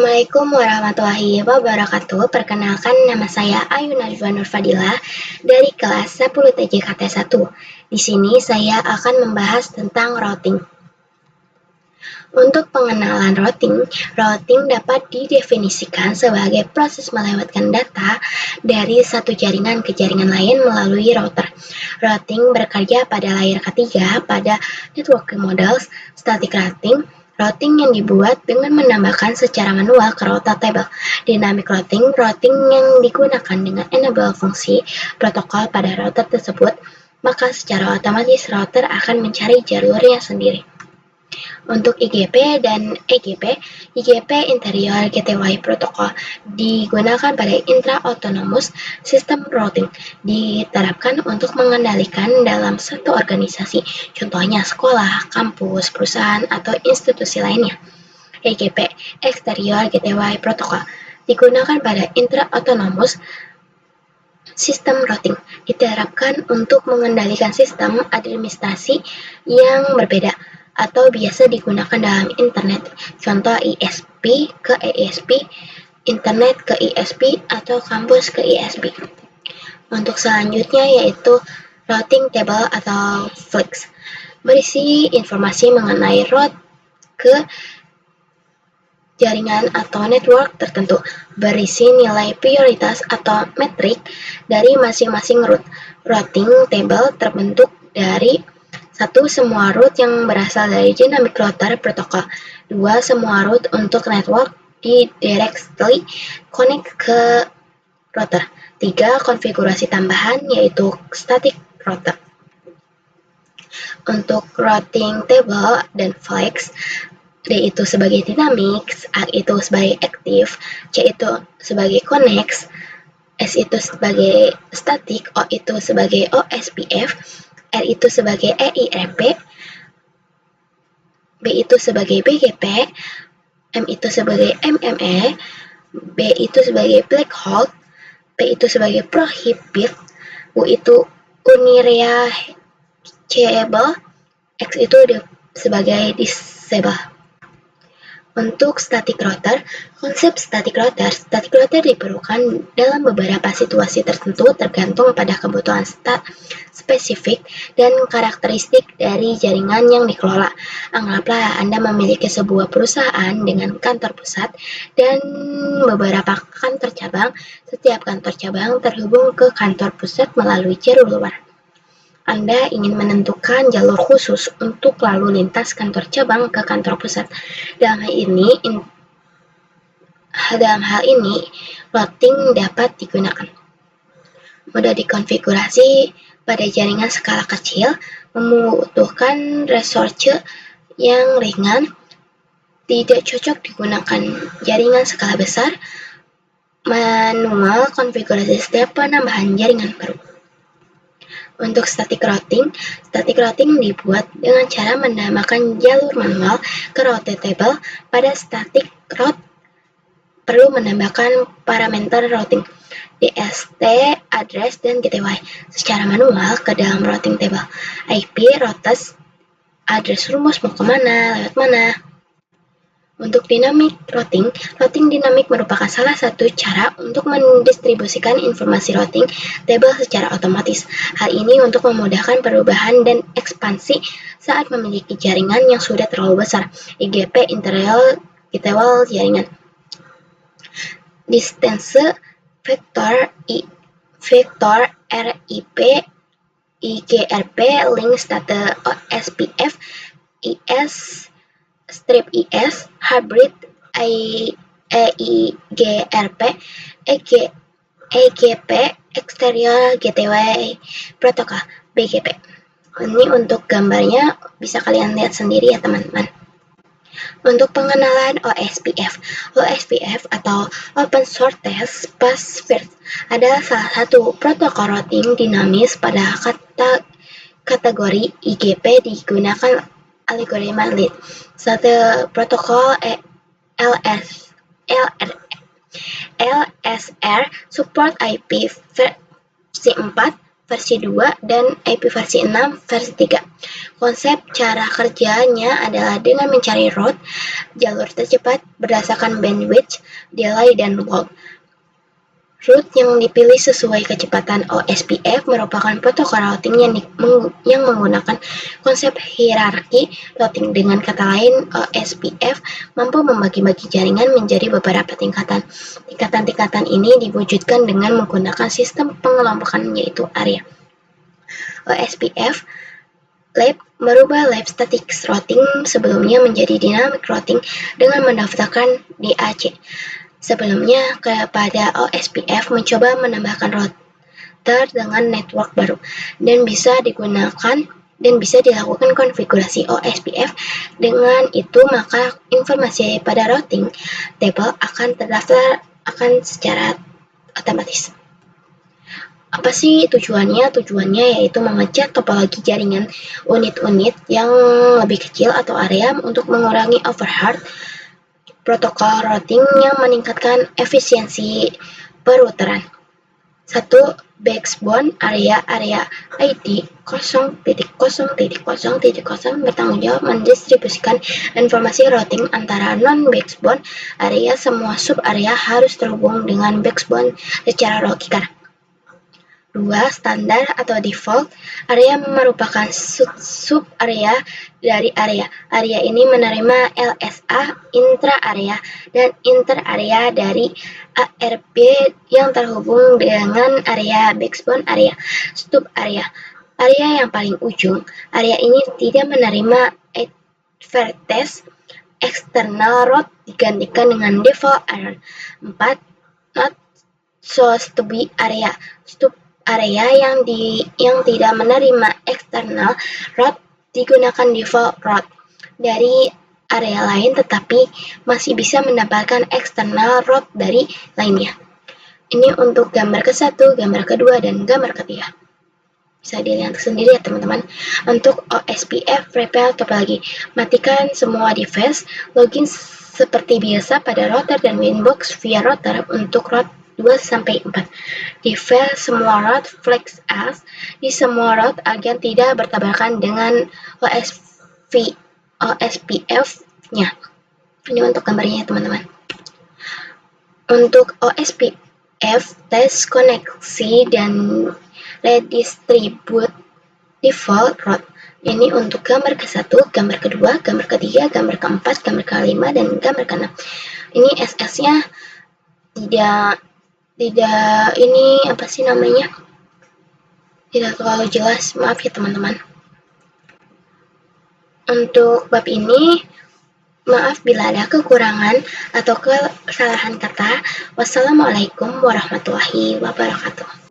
Assalamualaikum warahmatullahi wabarakatuh. Perkenalkan, nama saya Ayu Najwa Nurfadilah dari kelas 10 TJKT 1. Di sini saya akan membahas tentang routing. Untuk pengenalan routing dapat didefinisikan sebagai proses melewatkan data dari satu jaringan ke jaringan lain melalui router. Routing bekerja pada layer ketiga pada networking models. Static routing yang dibuat dengan menambahkan secara manual ke router table. Dynamic routing yang digunakan dengan enable fungsi protokol pada router tersebut, maka secara otomatis router akan mencari jalurnya sendiri. Untuk IGP dan EGP, Interior Gateway Protocol digunakan pada intra-autonomous system routing, diterapkan untuk mengendalikan dalam satu organisasi, contohnya sekolah, kampus, perusahaan, atau institusi lainnya. EGP, Exterior Gateway Protocol, digunakan pada intra-autonomous sistem routing, diterapkan untuk mengendalikan sistem administrasi yang berbeda atau biasa digunakan dalam internet, contoh ISP ke ESP, internet ke ISP, atau kampus ke ISP. Untuk selanjutnya yaitu routing table atau flex, berisi informasi mengenai route ke jaringan atau network tertentu, berisi nilai prioritas atau metrik dari masing-masing route. Routing table terbentuk dari 1. Semua route yang berasal dari dynamic router protokol. 2. Semua route untuk network di directly connect ke router. 3. Konfigurasi tambahan yaitu static router. Untuk routing table dan flex, D itu sebagai dynamic, A itu sebagai active, C itu sebagai connect, S itu sebagai static, O itu sebagai OSPF, R itu sebagai EIRP, B itu sebagai BGP, M itu sebagai MME, B itu sebagai black hole, P itu sebagai prohibit, U itu unreachable, X itu sebagai disable. Untuk static router, konsep static router diperlukan dalam beberapa situasi tertentu tergantung pada kebutuhan spesifik dan karakteristik dari jaringan yang dikelola. Anggaplah Anda memiliki sebuah perusahaan dengan kantor pusat dan beberapa kantor cabang. Setiap kantor cabang terhubung ke kantor pusat melalui jalur luar. Anda ingin menentukan jalur khusus untuk lalu lintas kantor cabang ke kantor pusat. Dalam hal ini, routing dapat digunakan. Mudah dikonfigurasi pada jaringan skala kecil, membutuhkan resource yang ringan, tidak cocok digunakan jaringan skala besar, manual konfigurasi setiap penambahan jaringan baru. Untuk static routing dibuat dengan cara menambahkan jalur manual ke route table. Pada static route perlu menambahkan parameter routing, DST, address, dan gateway secara manual ke dalam routing table. IP, routes, address rumus mau kemana, lewat mana. Untuk dynamic routing dinamik merupakan salah satu cara untuk mendistribusikan informasi routing table secara otomatis. Hal ini untuk memudahkan perubahan dan ekspansi saat memiliki jaringan yang sudah terlalu besar. IGP, Interior Gateway Jaringan. Distance vector RIP, IGRP, link state OSPF, IS, strip IS, hybrid EIGRP, EGP, Exterior Gateway Protocol, BGP. Ini untuk gambarnya bisa kalian lihat sendiri ya teman-teman. Untuk pengenalan OSPF, OSPF atau Open Shortest Password adalah salah satu protokol routing dinamis pada kategori IGP digunakan algoritma lead. Satu protokol LSR support IP versi 4, versi 2, dan IP versi 6, versi 3. Konsep cara kerjanya adalah dengan mencari route, jalur tercepat berdasarkan bandwidth, delay, dan load. Route yang dipilih sesuai kecepatan OSPF merupakan protokol routing yang menggunakan konsep hierarki routing. Dengan kata lain, OSPF mampu membagi-bagi jaringan menjadi beberapa tingkatan. Tingkatan-tingkatan ini diwujudkan dengan menggunakan sistem pengelompokan yaitu area. OSPF Lab merubah Lab Static Routing sebelumnya menjadi Dynamic Routing dengan mendaftarkan DAC sebelumnya kepada OSPF, mencoba menambahkan router dengan network baru, dan bisa dilakukan konfigurasi OSPF. Dengan itu, maka informasi pada routing table akan terdaftar secara otomatis. Apa sih tujuannya? Tujuannya yaitu memecah topologi jaringan unit-unit yang lebih kecil atau area untuk mengurangi overhead protokol routing yang meningkatkan efisiensi peruteran. 1. Backbone area ID 0.0.0.0 bertanggung jawab mendistribusikan informasi routing antara non-backbone area. Semua sub-area harus terhubung dengan backbone secara logikal. 2. Standar atau default area merupakan sub-area dari area. Area ini menerima LSA intra-area dan inter-area dari ARP yang terhubung dengan area backbone area. Sub-area area yang paling ujung. Area ini tidak menerima advertise external route digantikan dengan default area. 4. Not supposed to be area. Area yang tidak menerima external route digunakan default route dari area lain, tetapi masih bisa mendapatkan external route dari lainnya. Ini untuk gambar ke-1, gambar ke-2, dan gambar ke-3. Bisa dilihat sendiri ya teman-teman. Untuk OSPF prepare topologi, matikan semua device, login seperti biasa pada router dan winbox via router untuk route 2-4. Default semua route flags as di semua route agar tidak bertabrakan dengan OSPF-nya. Ini untuk gambarnya teman-teman. Untuk OSPF tes koneksi dan redistribute default route. Ini untuk gambar ke-1, gambar ke-2, gambar ke-3, gambar ke-4, gambar ke-5, dan gambar ke-6. Ini SS-nya tidak terlalu jelas, maaf ya teman-teman. Untuk bab ini, maaf bila ada kekurangan atau kesalahan kata. Wassalamualaikum warahmatullahi wabarakatuh.